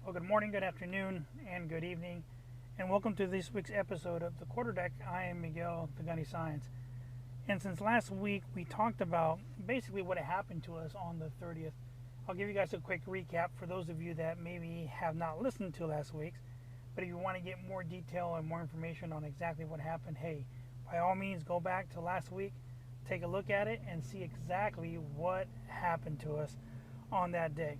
Well, good morning, good afternoon, and good evening, and welcome to this week's episode of The Quarterdeck. I am Miguel, the Gunny Science. And since last week we talked about basically what happened to us on the 30th, I'll give you guys a quick recap for those of you that maybe have not listened to last week's. But if you want to get more detail and more information on exactly what happened, hey, by all means go back to last week, take a look at it, and see exactly what happened to us on that day.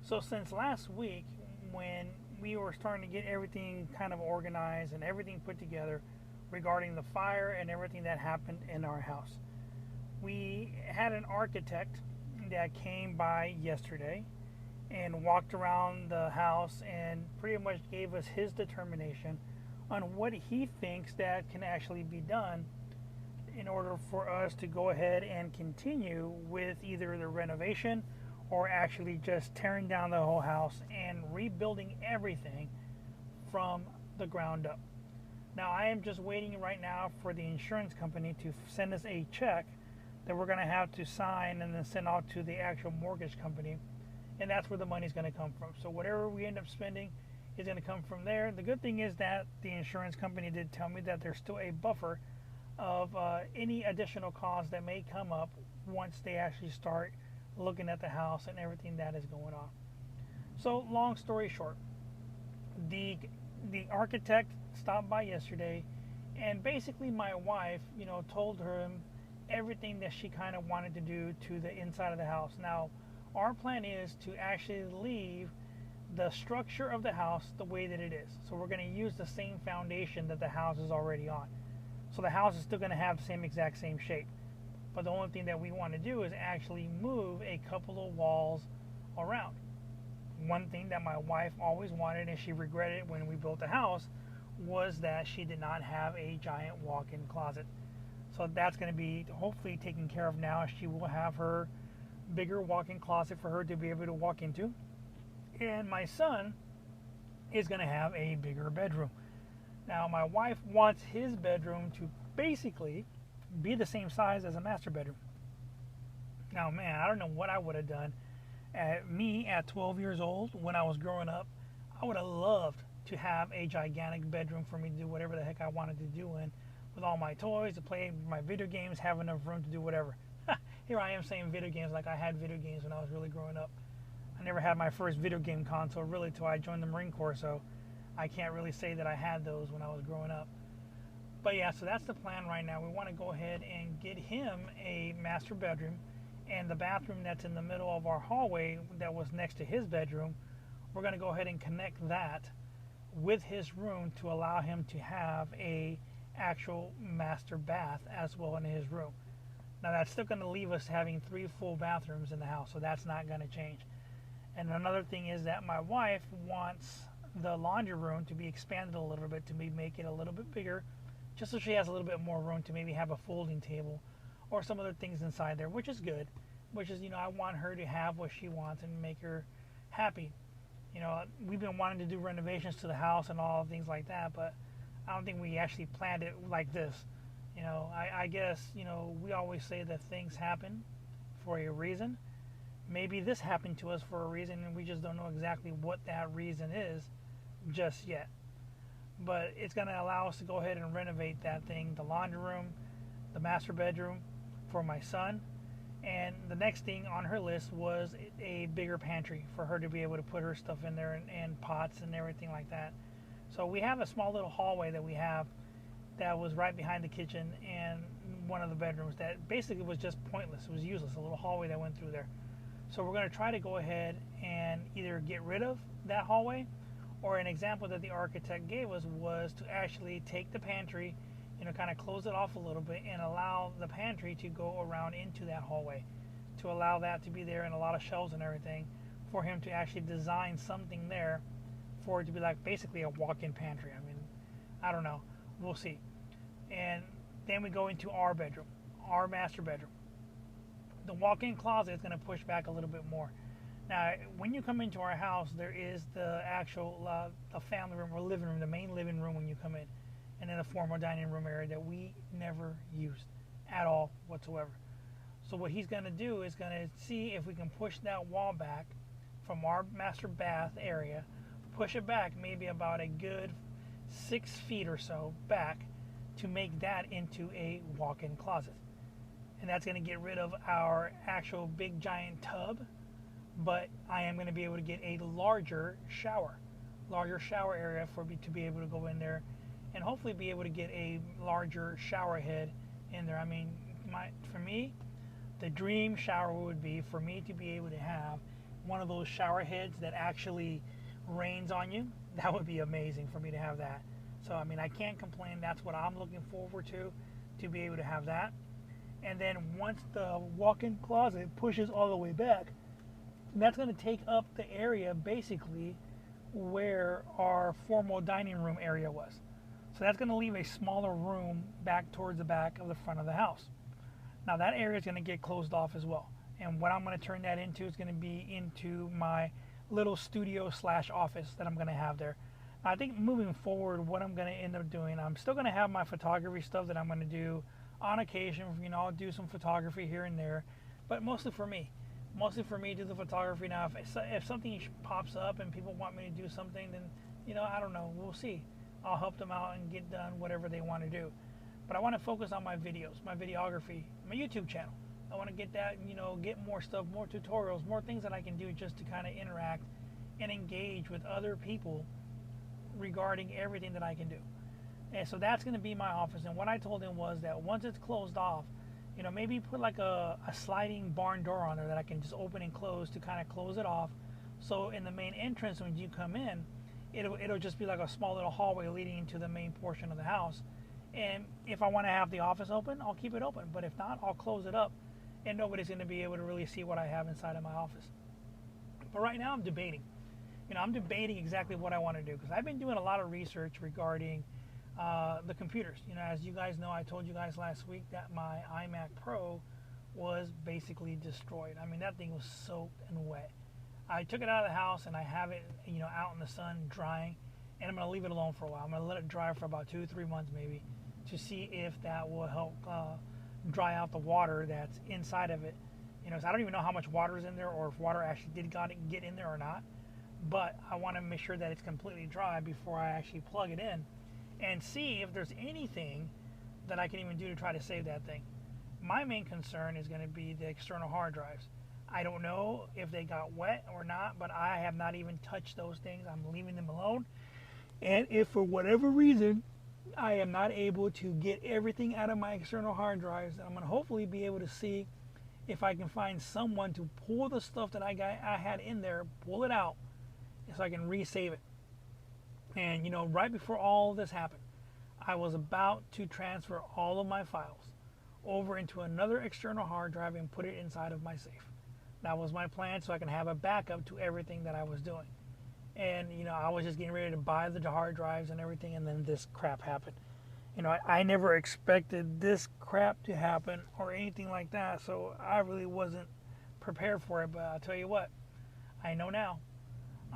So since last week, when we were starting to get everything kind of organized and everything put together regarding the fire and everything that happened in our house, we had an architect that came by yesterday and walked around the house and pretty much gave us his determination on what he thinks that can actually be done in order for us to go ahead and continue with either the renovation or actually just tearing down the whole house and rebuilding everything from the ground up. Now, I am just waiting right now for the insurance company to send us a check that we're going to have to sign and then send out to the actual mortgage company, and that's where the money is going to come from. So whatever we end up spending is going to come from there. The good thing is that the insurance company did tell me that there's still a buffer of any additional costs that may come up once they actually start looking at the house and everything that is going on. So long story short, the architect stopped by yesterday, and basically my wife, told him everything that she kind of wanted to do to the inside of the house. Now, our plan is to actually leave the structure of the house the way that it is. So we're going to use the same foundation that the house is already on. So the house is still going to have the exact same shape. But the only thing that we want to do is actually move a couple of walls around. One thing that my wife always wanted, and she regretted when we built the house, was that she did not have a giant walk-in closet. So that's going to be hopefully taken care of now. She will have her bigger walk-in closet for her to be able to walk into. And my son is going to have a bigger bedroom. Now, my wife wants his bedroom to basically be the same size as a master bedroom. Now, man, I don't know what I would have done. At 12 years old, when I was growing up, I would have loved to have a gigantic bedroom for me to do whatever the heck I wanted to do in, with all my toys, to play my video games, have enough room to do whatever. Here I am saying video games like I had video games when I was really growing up. I never had my first video game console really till I joined the Marine Corps, so I can't really say that I had those when I was growing up. But yeah, so that's the plan right now. We want to go ahead and get him a master bedroom, and the bathroom that's in the middle of our hallway that was next to his bedroom, we're going to go ahead and connect that with his room to allow him to have a actual master bath as well in his room. Now that's still going to leave us having 3 full bathrooms in the house, so that's not going to change. And another thing is that my wife wants the laundry room to be expanded a little bit, to make it a little bit bigger, just so she has a little bit more room to maybe have a folding table or some other things inside there, which is good. Which is, I want her to have what she wants and make her happy. We've been wanting to do renovations to the house and all things like that, but I don't think we actually planned it like this. I guess, we always say that things happen for a reason. Maybe this happened to us for a reason, and we just don't know exactly what that reason is just yet. But it's going to allow us to go ahead and renovate that thing, the laundry room, the master bedroom for my son. And the next thing on her list was a bigger pantry for her to be able to put her stuff in there, and pots and everything like that. So we have a small little hallway that we have that was right behind the kitchen and one of the bedrooms that basically was just pointless. It was useless, a little hallway that went through there. So we're going to try to go ahead and either get rid of that hallway, or an example that the architect gave us was to actually take the pantry, kind of close it off a little bit and allow the pantry to go around into that hallway, to allow that to be there and a lot of shelves and everything, for him to actually design something there for it to be like basically a walk-in pantry. I mean, I don't know. We'll see. And then we go into our bedroom, our master bedroom. The walk-in closet is going to push back a little bit more. Now, when you come into our house, there is the actual the family room or living room, the main living room when you come in, and then a formal dining room area that we never used at all whatsoever. So what he's going to do is going to see if we can push that wall back from our master bath area push it back maybe about a good 6 feet or so back to make that into a walk-in closet. And that's going to get rid of our actual big giant tub, but I am going to be able to get a larger shower area for me to be able to go in there and hopefully be able to get a larger shower head in there. I mean, for me, the dream shower would be for me to be able to have one of those shower heads that actually rains on you. That would be amazing for me to have that. So, I mean, I can't complain. That's what I'm looking forward to be able to have that. And then once the walk-in closet pushes all the way back, that's going to take up the area basically where our formal dining room area was. So that's going to leave a smaller room back towards the back of the front of the house. Now that area is going to get closed off as well. And what I'm going to turn that into is going to be into my little studio / office that I'm going to have there. I think moving forward, what I'm going to end up doing, I'm still going to have my photography stuff that I'm going to do on occasion. You know, I'll do some photography here and there, but mostly for me do the photography. Now if something pops up and people want me to do something, then, you know, I don't know, we'll see. I'll help them out and get done whatever they want to do. But I want to focus on my videos, my videography, my YouTube channel. I want to get that, you know, get more stuff, more tutorials, more things that I can do just to kind of interact and engage with other people regarding everything that I can do. And so that's going to be my office. And what I told him was that once it's closed off, you know, maybe put like a sliding barn door on there that I can just open and close to kind of close it off. So in the main entrance, when you come in, it'll just be like a small little hallway leading into the main portion of the house. And if I want to have the office open, I'll keep it open. But if not, I'll close it up, and nobody's going to be able to really see what I have inside of my office. But right now I'm debating. You know, I'm debating exactly what I want to do, because I've been doing a lot of research regarding the computers. You know, as you guys know, I told you guys last week that my iMac Pro was basically destroyed. I mean, that thing was soaked and wet. I took it out of the house and I have it, you know, out in the sun drying, and I'm going to leave it alone for a while. I'm going to let it dry for about 2-3 months maybe to see if that will help dry out the water that's inside of it. You know, so I don't even know how much water is in there, or if water actually did get in there or not. But I want to make sure that it's completely dry before I actually plug it in and see if there's anything that I can even do to try to save that thing. My main concern is going to be the external hard drives. I don't know if they got wet or not, but I have not even touched those things. I'm leaving them alone. And if for whatever reason I am not able to get everything out of my external hard drives, I'm going to hopefully be able to see if I can find someone to pull the stuff that I had in there, pull it out, so I can resave it. And, you know, right before all this happened, I was about to transfer all of my files over into another external hard drive and put it inside of my safe. That was my plan, so I can have a backup to everything that I was doing. And, you know, I was just getting ready to buy the hard drives and everything, and then this crap happened. You know, I never expected this crap to happen or anything like that, so I really wasn't prepared for it. But I'll tell you what, I know now.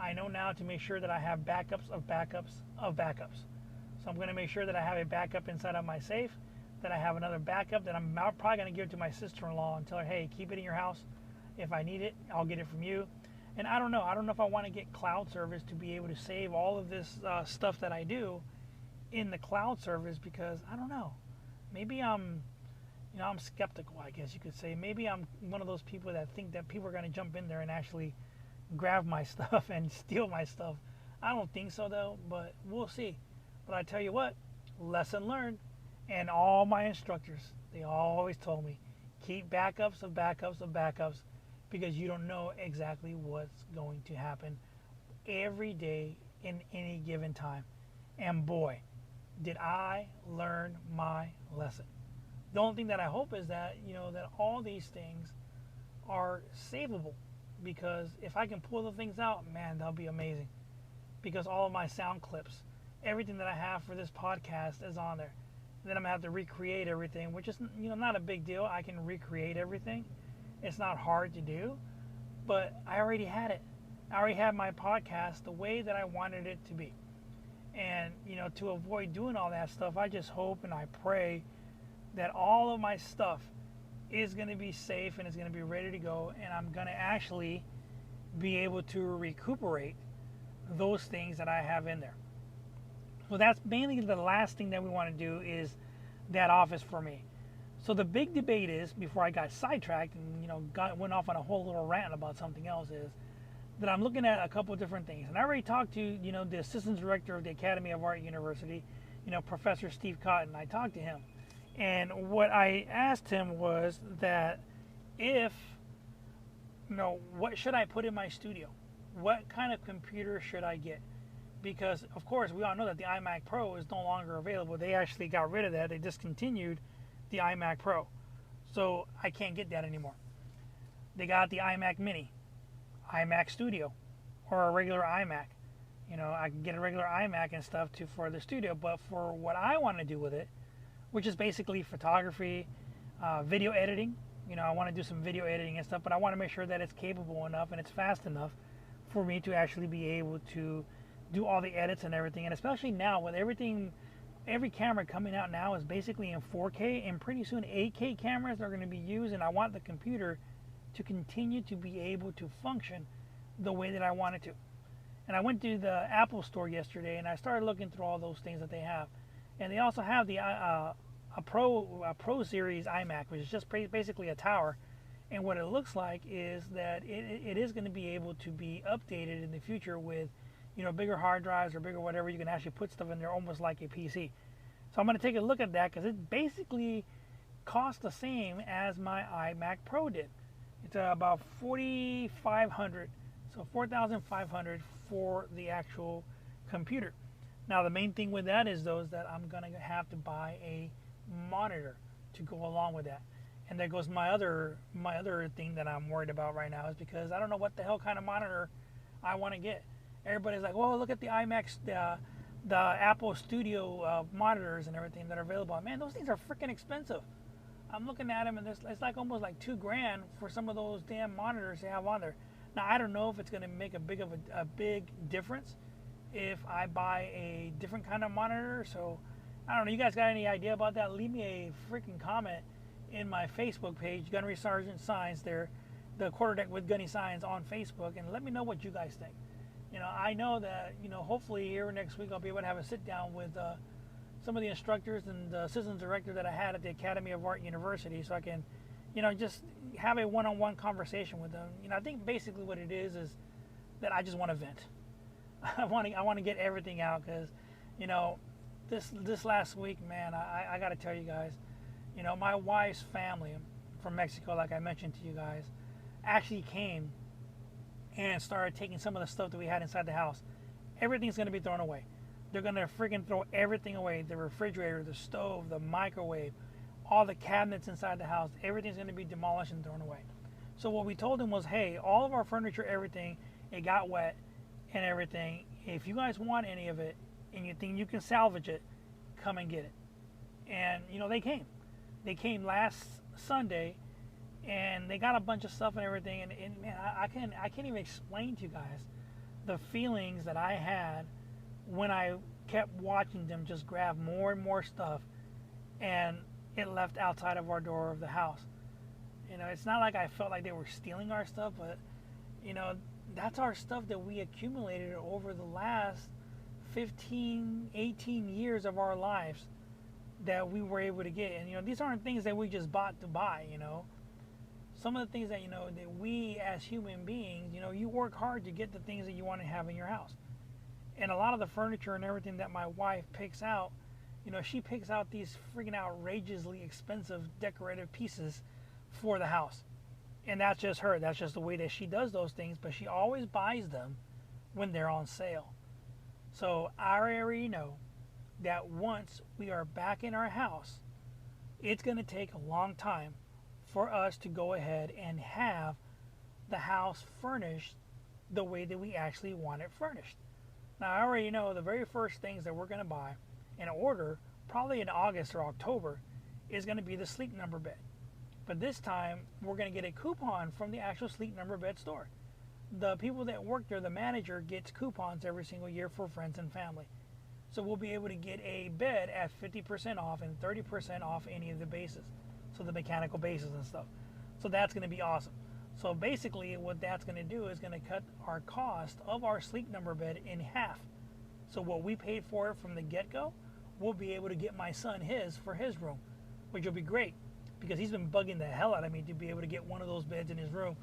I know now to make sure that I have backups of backups of backups. So I'm going to make sure that I have a backup inside of my safe, that I have another backup that I'm probably going to give to my sister-in-law and tell her, hey, keep it in your house. If I need it, I'll get it from you. And I don't know if I want to get cloud service to be able to save all of this stuff that I do in the cloud service, because I don't know. Maybe I'm skeptical, I guess you could say. Maybe I'm one of those people that think that people are going to jump in there and actually grab my stuff and steal my stuff. I don't think so though, but we'll see. But I tell you what, lesson learned. And all my instructors, they always told me, keep backups of backups of backups, because you don't know exactly what's going to happen every day in any given time. And boy, did I learn my lesson. The only thing that I hope is that, you know, that all these things are savable, because if I can pull the things out, man, that'll be amazing. Because all of my sound clips, everything that I have for this podcast is on there. And then I'm going to have to recreate everything, which is, you know, not a big deal. I can recreate everything. It's not hard to do, but I already had it. I already had my podcast the way that I wanted it to be. And, you know, to avoid doing all that stuff, I just hope and I pray that all of my stuff is going to be safe and is going to be ready to go, and I'm going to actually be able to recuperate those things that I have in there. So that's mainly the last thing that we want to do is that office for me. So the big debate is, before I got sidetracked and went off on a whole little rant about something else, is that I'm looking at a couple of different things. And I already talked to the assistant director of the Academy of Art University, Professor Steve Cotton. I talked to him, and what I asked him was that if what should I put in my studio? What kind of computer should I get? Because of course we all know that the iMac Pro is no longer available. They actually got rid of that. They discontinued the iMac Pro, so I can't get that anymore. They got the iMac Mini, iMac Studio, or a regular iMac. I can get a regular iMac and stuff for the studio, but for what I want to do with it, which is basically photography, video editing. I want to do some video editing and stuff, but I want to make sure that it's capable enough and it's fast enough for me to actually be able to do all the edits and everything. And especially now with everything, every camera coming out now is basically in 4K, and pretty soon 8K cameras are going to be used, and I want the computer to continue to be able to function the way that I want it to. And I went to the Apple store yesterday and I started looking through all those things that they have. And they also have the a Pro Series iMac, which is just basically a tower. And what it looks like is that it is going to be able to be updated in the future with bigger hard drives or bigger whatever. You can actually put stuff in there almost like a PC. So I'm going to take a look at that because it basically costs the same as my iMac Pro did. It's about $4,500, so $4,500 for the actual computer. Now the main thing with that is that I'm going to have to buy a monitor to go along with that. And there goes my other thing that I'm worried about right now, is because I don't know what the hell kind of monitor I want to get. Everybody's like, well, look at the iMac, the Apple Studio monitors and everything that are available. Man, those things are freaking expensive. I'm looking at them and it's like almost like $2,000 for some of those damn monitors they have on there. Now I don't know if it's going to make a big difference if I buy a different kind of monitor. So I don't know. You guys got any idea about that? Leave me a freaking comment in my Facebook page, Gunnery Sergeant Signs there, the Quarterdeck with Gunny Signs on Facebook, and let me know what you guys think. I know that, hopefully here next week I'll be able to have a sit down with some of the instructors and the assistant director that I had at the Academy of Art University, so I can, just have a one-on-one conversation with them. I think basically what it is that I just want to vent. I want to get everything out because, this last week, man, I got to tell you guys, my wife's family from Mexico, like I mentioned to you guys, actually came and started taking some of the stuff that we had inside the house. Everything's going to be thrown away. They're going to freaking throw everything away. The refrigerator, the stove, the microwave, all the cabinets inside the house, everything's going to be demolished and thrown away. So what we told them was, hey, all of our furniture, everything, it got wet and everything. If you guys want any of it and you think you can salvage it, come and get it. And, they came. They came last Sunday and they got a bunch of stuff and everything. And man, I can't even explain to you guys the feelings that I had when I kept watching them just grab more and more stuff and it left outside of our door of the house. It's not like I felt like they were stealing our stuff, but that's our stuff that we accumulated over the last 15, 18 years of our lives that we were able to get. And these aren't things that we just bought to buy. Some of the things that that we as human beings, you work hard to get the things that you want to have in your house. And a lot of the furniture and everything that my wife picks out, she picks out these freaking outrageously expensive decorative pieces for the house. And that's just her. That's just the way that she does those things. But she always buys them when they're on sale. So I already know that once we are back in our house, it's going to take a long time for us to go ahead and have the house furnished the way that we actually want it furnished. Now, I already know the very first things that we're going to buy and order, probably in August or October, is going to be the Sleep Number bed. But this time, we're going to get a coupon from the actual Sleep Number bed store. The people that work there, the manager, gets coupons every single year for friends and family. So we'll be able to get a bed at 50% off and 30% off any of the bases. So the mechanical bases and stuff. So that's going to be awesome. So basically what that's going to do is going to cut our cost of our Sleep Number bed in half. So what we paid for it from the get-go, we'll be able to get my son his for his room, which will be great because he's been bugging the hell out of me to be able to get one of those beds in his room.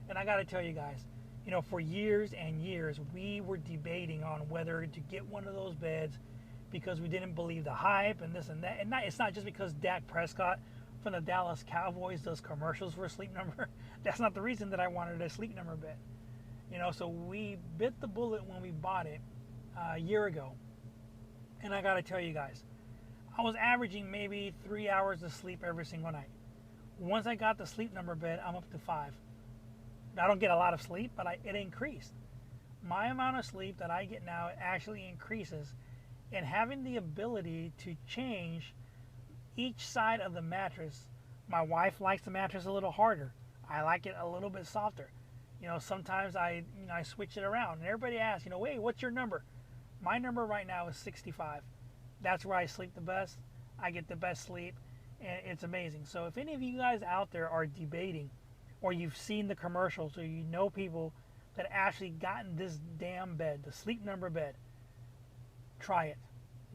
And I got to tell you guys, you know, for years and years, we were debating on whether to get one of those beds because we didn't believe the hype and this and that. And it's not just because Dak Prescott from the Dallas Cowboys does commercials for a Sleep Number. That's not the reason that I wanted a Sleep Number bed. You know, so we bit the bullet when we bought it a year ago. And I got to tell you guys, I was averaging maybe 3 hours of sleep every single night. Once I got the Sleep Number bed, I'm up to 5. I don't get a lot of sleep, but it increased. My amount of sleep that I get now actually increases, and having the ability to change each side of the mattress. My wife likes the mattress a little harder. I like it a little bit softer. You know, sometimes I switch it around, and everybody asks, you know, hey, what's your number? My number right now is 65. That's where I sleep the best. I get the best sleep, and it's amazing. So if any of you guys out there are debating, or you've seen the commercials, or you know people that actually gotten this damn bed, the Sleep Number bed, try it.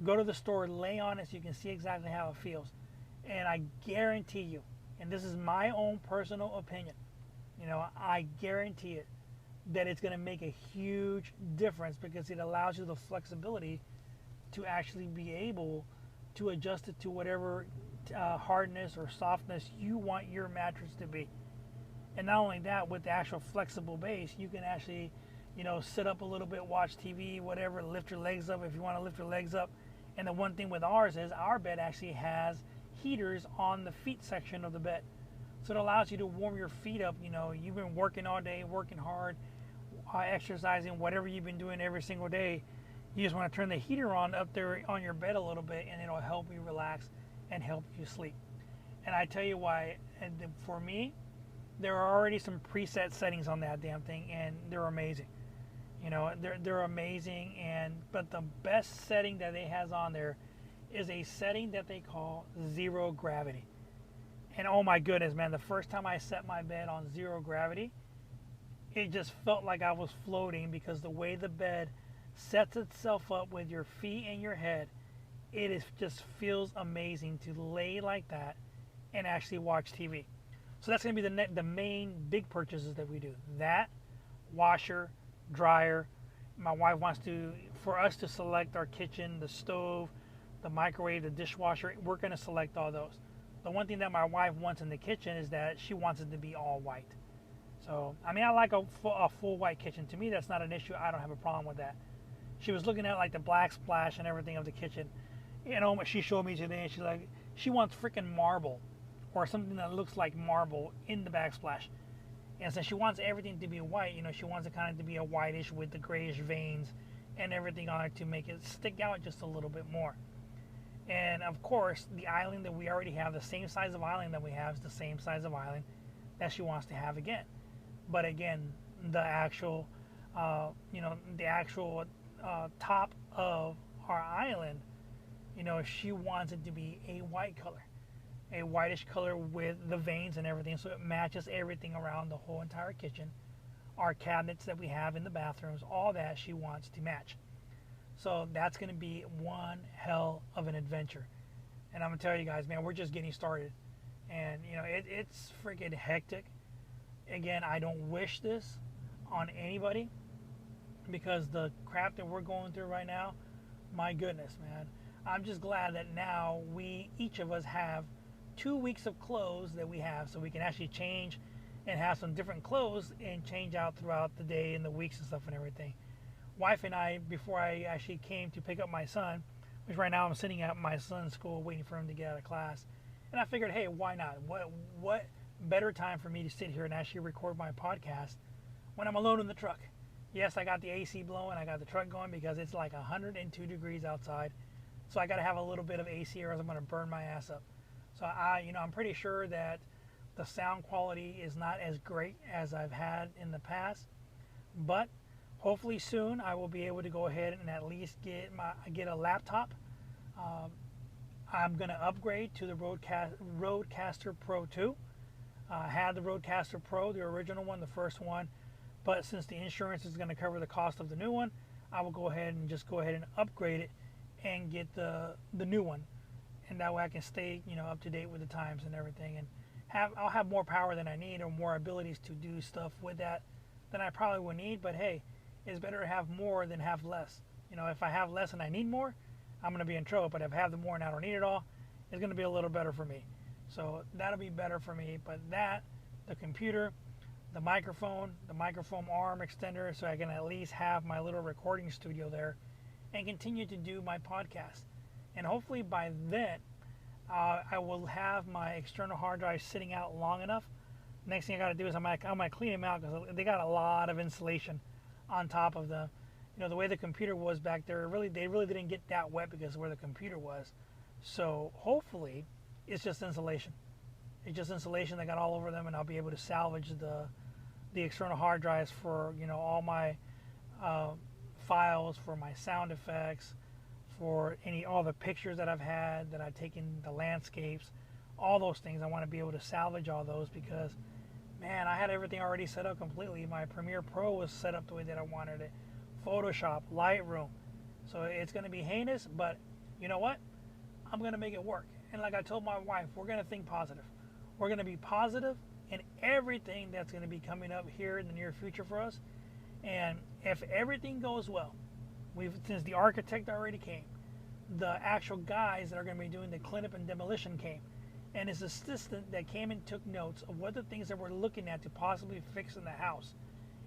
Go to the store, lay on it so you can see exactly how it feels. And I guarantee you, and this is my own personal opinion, you know, I guarantee it, that it's going to make a huge difference because it allows you the flexibility to actually be able to adjust it to whatever hardness or softness you want your mattress to be. And not only that, with the actual flexible base, you can actually, you know, sit up a little bit, watch TV, whatever, lift your legs up if you want to lift your legs up. And the one thing with ours is our bed actually has heaters on the feet section of the bed. So it allows you to warm your feet up. You know, you've been working all day, working hard, exercising, whatever you've been doing every single day. You just want to turn the heater on up there on your bed a little bit, and it'll help you relax and help you sleep. And I tell you why, and for me, there are already some preset settings on that damn thing, and they're amazing. You know, they're amazing, but the best setting that it has on there is a setting that they call zero gravity. And oh my goodness, man, the first time I set my bed on zero gravity, it just felt like I was floating because the way the bed sets itself up with your feet and your head, just feels amazing to lay like that and actually watch TV. So that's going to be the main big purchases that we do. That, washer, dryer. My wife wants for us to select our kitchen, the stove, the microwave, the dishwasher. We're going to select all those. The one thing that my wife wants in the kitchen is that she wants it to be all white. So, I mean, I like a full white kitchen. To me, that's not an issue. I don't have a problem with that. She was looking at like the black splash and everything of the kitchen. You know, she showed me today, and she's like, she wants freaking marble or something that looks like marble in the backsplash. And since she wants everything to be white, you know, she wants it kind of to be a whitish with the grayish veins and everything on it to make it stick out just a little bit more. And of course, the island that we already have, the same size of island that we have, is the same size of island that she wants to have again. But again, the actual, top of our island, you know, she wants it to be a white color, a whitish color with the veins and everything, so it matches everything around the whole entire kitchen. Our cabinets that we have in the bathrooms, all that she wants to match. So that's going to be one hell of an adventure. And I'm going to tell you guys, man, we're just getting started. And, you know, it's freaking hectic. Again, I don't wish this on anybody because the crap that we're going through right now, my goodness, man. I'm just glad that now each of us have 2 weeks of clothes that we have, so we can actually change and have some different clothes and change out throughout the day and the weeks and stuff and everything. Wife and I, before I actually came to pick up my son, which right now I'm sitting at my son's school waiting for him to get out of class, and I figured, hey, why not? What better time for me to sit here and actually record my podcast when I'm alone in the truck? Yes, I got the AC blowing, I got the truck going because it's like 102 degrees outside, so I got to have a little bit of AC or else I'm going to burn my ass up. So I'm pretty sure that the sound quality is not as great as I've had in the past, but hopefully soon I will be able to go ahead and at least get a laptop. I'm going to upgrade to the Rodecaster Pro 2. I had the Rodecaster Pro, the original one, the first one, but since the insurance is going to cover the cost of the new one, I will go ahead and upgrade it and get the new one, and that way I can stay up to date with the times and everything, and I'll have more power than I need, or more abilities to do stuff with that than I probably would need. But hey, it's better to have more than have less. If I have less and I need more, I'm going to be in trouble. But if I have the more and I don't need it all, it's going to be a little better for me. So that'll be better for me. But the computer, the microphone arm extender, so I can at least have my little recording studio there and continue to do my podcast. And hopefully by then, I will have my external hard drive sitting out long enough. Next thing I got to do is I'm gonna clean them out, because they got a lot of insulation on top of them. The way the computer was back there, they really didn't get that wet because of where the computer was. So hopefully it's just insulation. It's just insulation that got all over them, and I'll be able to salvage the external hard drives for all my files, for my sound effects, for all the pictures that I've had, that I've taken, the landscapes, all those things. I want to be able to salvage all those, because man, I had everything already set up completely. My Premiere Pro was set up the way that I wanted it. Photoshop, Lightroom. So it's going to be heinous, but you know what? I'm going to make it work. And like I told my wife, we're going to think positive. We're going to be positive in everything that's going to be coming up here in the near future for us. And if everything goes well, since the architect already came, the actual guys that are going to be doing the cleanup and demolition came, and his assistant that came and took notes of what the things that we're looking at to possibly fix in the house.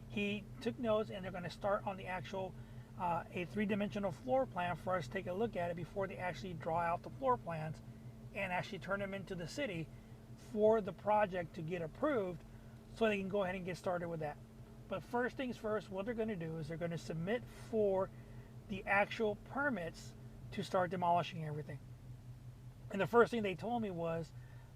He took notes, and they're going to start on the actual a three-dimensional floor plan for us to take a look at it before they actually draw out the floor plans and actually turn them into the city for the project to get approved, so they can go ahead and get started with that. But first things first, what they're going to do is they're going to submit for the actual permits to start demolishing everything. And the first thing they told me was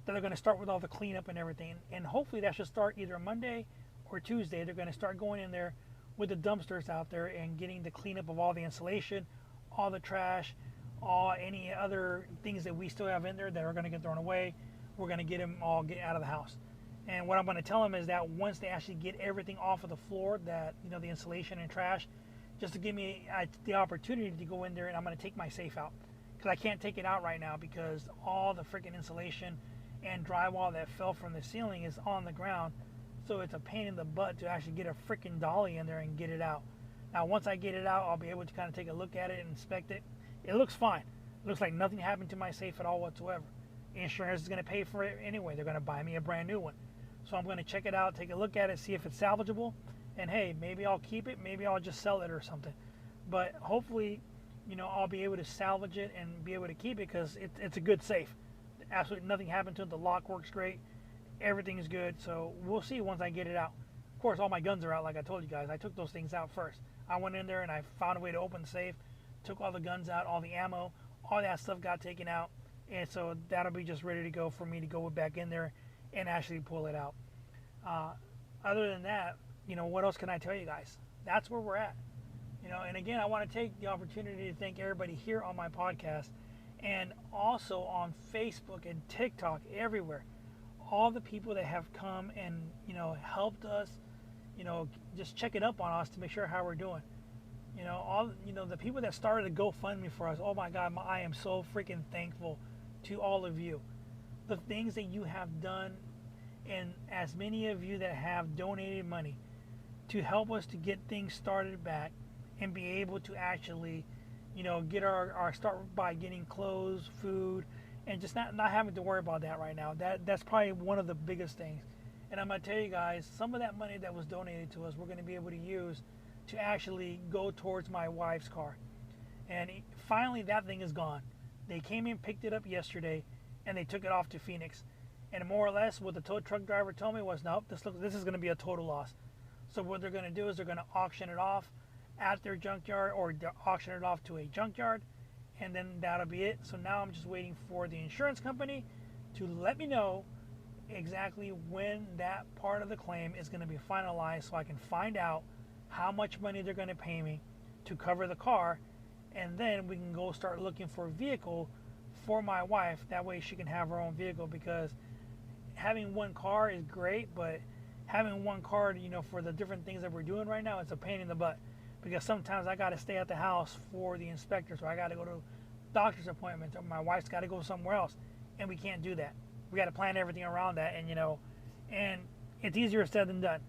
that they're going to start with all the cleanup and everything. And hopefully that should start either Monday or Tuesday. They're going to start going in there with the dumpsters out there and getting the cleanup of all the insulation, all the trash, any other things that we still have in there that are going to get thrown away. We're going to get them all out of the house. And what I'm going to tell them is that once they actually get everything off of the floor, that the insulation and trash, just to give me the opportunity to go in there, and I'm going to take my safe out, because I can't take it out right now because all the freaking insulation and drywall that fell from the ceiling is on the ground. So it's a pain in the butt to actually get a freaking dolly in there and get it out. Now once I get it out, I'll be able to kind of take a look at it and inspect it. It looks fine. It looks like nothing happened to my safe at all whatsoever. Insurance is going to pay for it anyway. They're going to buy me a brand new one. So I'm going to check it out, take a look at it, see if it's salvageable, and hey, maybe I'll keep it, maybe I'll just sell it or something. But hopefully, I'll be able to salvage it and be able to keep it, because it's a good safe. Absolutely nothing happened to it. The lock works great. Everything is good. So we'll see once I get it out. Of course, all my guns are out, like I told you guys. I took those things out first. I went in there and I found a way to open the safe, took all the guns out, all the ammo, all that stuff got taken out. And so that'll be just ready to go for me to go back in there and actually pull it out. Other than that, what else can I tell you guys? That's where we're at. And again, I want to take the opportunity to thank everybody here on my podcast, and also on Facebook and TikTok, everywhere. All the people that have come and helped us, just checking up on us to make sure how we're doing. The people that started a GoFundMe for us. Oh my God, I am so freaking thankful to all of you. The things that you have done, and as many of you that have donated money to help us to get things started back and be able to actually, get our start by getting clothes, food, and just not having to worry about that right now. That's probably one of the biggest things. And I'm going to tell you guys, some of that money that was donated to us, we're going to be able to use to actually go towards my wife's car. And finally, that thing is gone. They came in, picked it up yesterday, and they took it off to Phoenix. And more or less, what the tow truck driver told me was, nope, this is going to be a total loss. So what they're going to do is they're going to auction it off at their junkyard, or auction it off to a junkyard, and then that'll be it. So now I'm just waiting for the insurance company to let me know exactly when that part of the claim is going to be finalized, so I can find out how much money they're going to pay me to cover the car, and then we can go start looking for a vehicle for my wife. That way she can have her own vehicle, because having one car is great, but having one car, for the different things that we're doing right now, it's a pain in the butt. Because sometimes I got to stay at the house for the inspectors, or I got to go to doctor's appointments, or my wife's got to go somewhere else, and we can't do that. We got to plan everything around that, and it's easier said than done.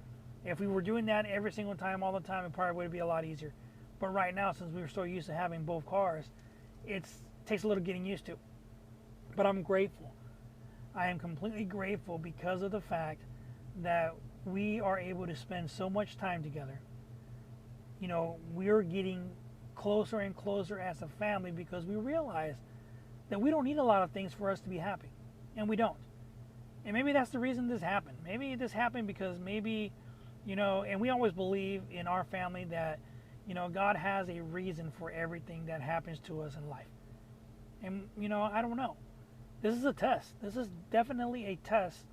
If we were doing that every single time, all the time, it probably would be a lot easier. But right now, since we were so used to having both cars, it takes a little getting used to. But I'm grateful. I am completely grateful because of the fact that we are able to spend so much time together. We're getting closer and closer as a family because we realize that we don't need a lot of things for us to be happy. And we don't. And maybe that's the reason this happened. Maybe this happened because and we always believe in our family that, God has a reason for everything that happens to us in life. And, I don't know. This is a test. This is definitely a test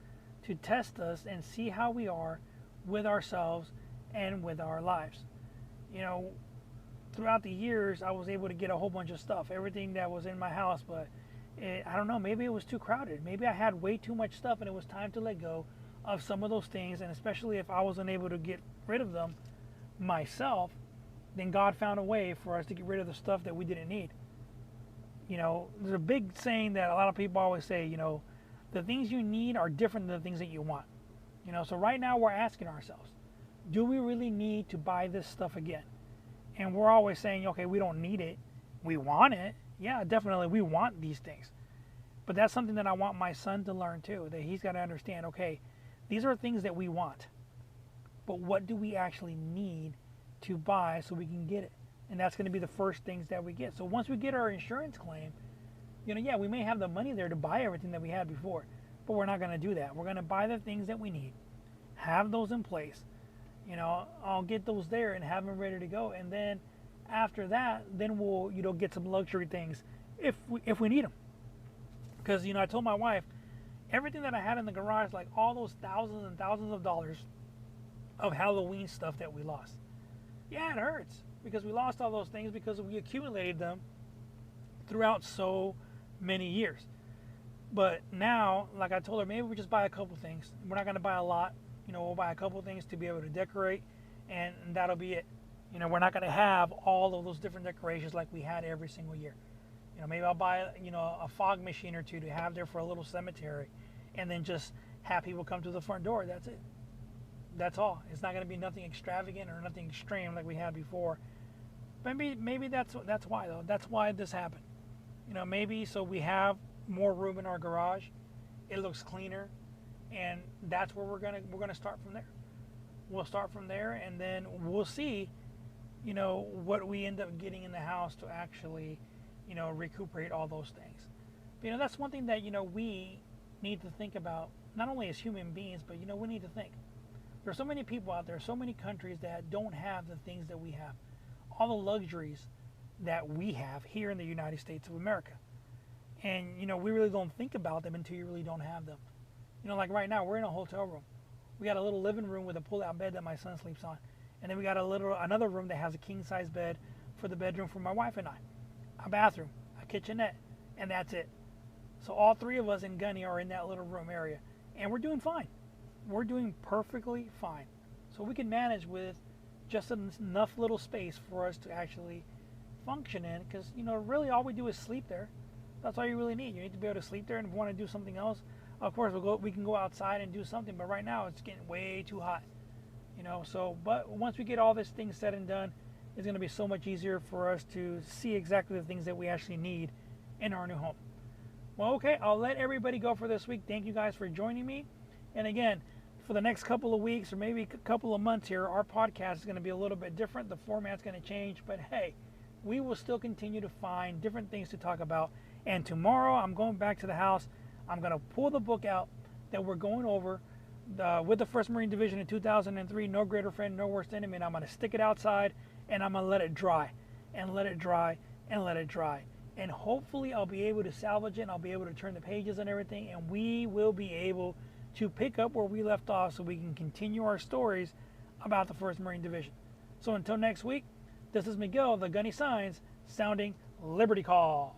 to test us and see how we are with ourselves and with our lives. Throughout the years, I was able to get a whole bunch of stuff, everything that was in my house, but I don't know, maybe it was too crowded. Maybe I had way too much stuff and it was time to let go of some of those things, and especially if I wasn't able to get rid of them myself, then God found a way for us to get rid of the stuff that we didn't need. There's a big saying that a lot of people always say, the things you need are different than the things that you want. So right now we're asking ourselves, do we really need to buy this stuff again? And we're always saying, okay, we don't need it. We want it. Yeah, definitely we want these things. But that's something that I want my son to learn too, that he's got to understand, okay, these are things that we want. But what do we actually need to buy so we can get it? And that's going to be the first things that we get. So once we get our insurance claim, we may have the money there to buy everything that we had before, but we're not going to do that. We're going to buy the things that we need, have those in place. I'll get those there and have them ready to go. And then after that, then we'll, get some luxury things if we need them. Because, I told my wife, everything that I had in the garage, like all those thousands and thousands of dollars of Halloween stuff that we lost. Yeah, it hurts because we lost all those things because we accumulated them throughout so many years. But now, like I told her, maybe we just buy a couple things. We're not going to buy a lot. We'll buy a couple things to be able to decorate, and that'll be it. We're not going to have all of those different decorations like we had every single year. Maybe I'll buy, a fog machine or two to have there for a little cemetery, and then just have people come to the front door. That's it. That's all. It's not going to be nothing extravagant or nothing extreme like we had before. Maybe that's why though. That's why this happened. Maybe so we have more room in our garage. It looks cleaner, and that's where we're gonna start from there. We'll start from there, and then we'll see, what we end up getting in the house to actually, recuperate all those things. But, that's one thing that we need to think about, not only as human beings, but we need to think. There's so many people out there, so many countries that don't have the things that we have, all the luxuries that we have here in the United States of America. And we really don't think about them until you really don't have them. Like right now, we're in a hotel room. We got a little living room with a pull-out bed that my son sleeps on, and then we got another room that has a king-size bed for the bedroom for my wife and I, a bathroom, a kitchenette, and that's it. So all three of us in Gunny are in that little room area, and we're doing fine. We're doing perfectly fine. So we can manage with just enough little space for us to actually function in, because really all we do is sleep there. That's all you really need. You need to be able to sleep there, and if you want to do something else, of course we can go outside and do something, but right now it's getting way too hot. But once we get all this thing said and done, it's going to be so much easier for us to see exactly the things that we actually need in our new home. Well, okay, I'll let everybody go for this week. Thank you guys for joining me. And again, for the next couple of weeks or maybe a couple of months here, our podcast is going to be a little bit different. The format's going to change, but hey, we will still continue to find different things to talk about. And tomorrow I'm going back to the house. I'm going to pull the book out that we're going over with the 1st Marine Division in 2003, No Greater Friend, No Worst Enemy, and I'm going to stick it outside and I'm going to let it dry and let it dry and let it dry. And hopefully I'll be able to salvage it and I'll be able to turn the pages and everything, and we will be able to pick up where we left off so we can continue our stories about the 1st Marine Division. So until next week, this is Miguel, the Gunny Signs, sounding Liberty Call.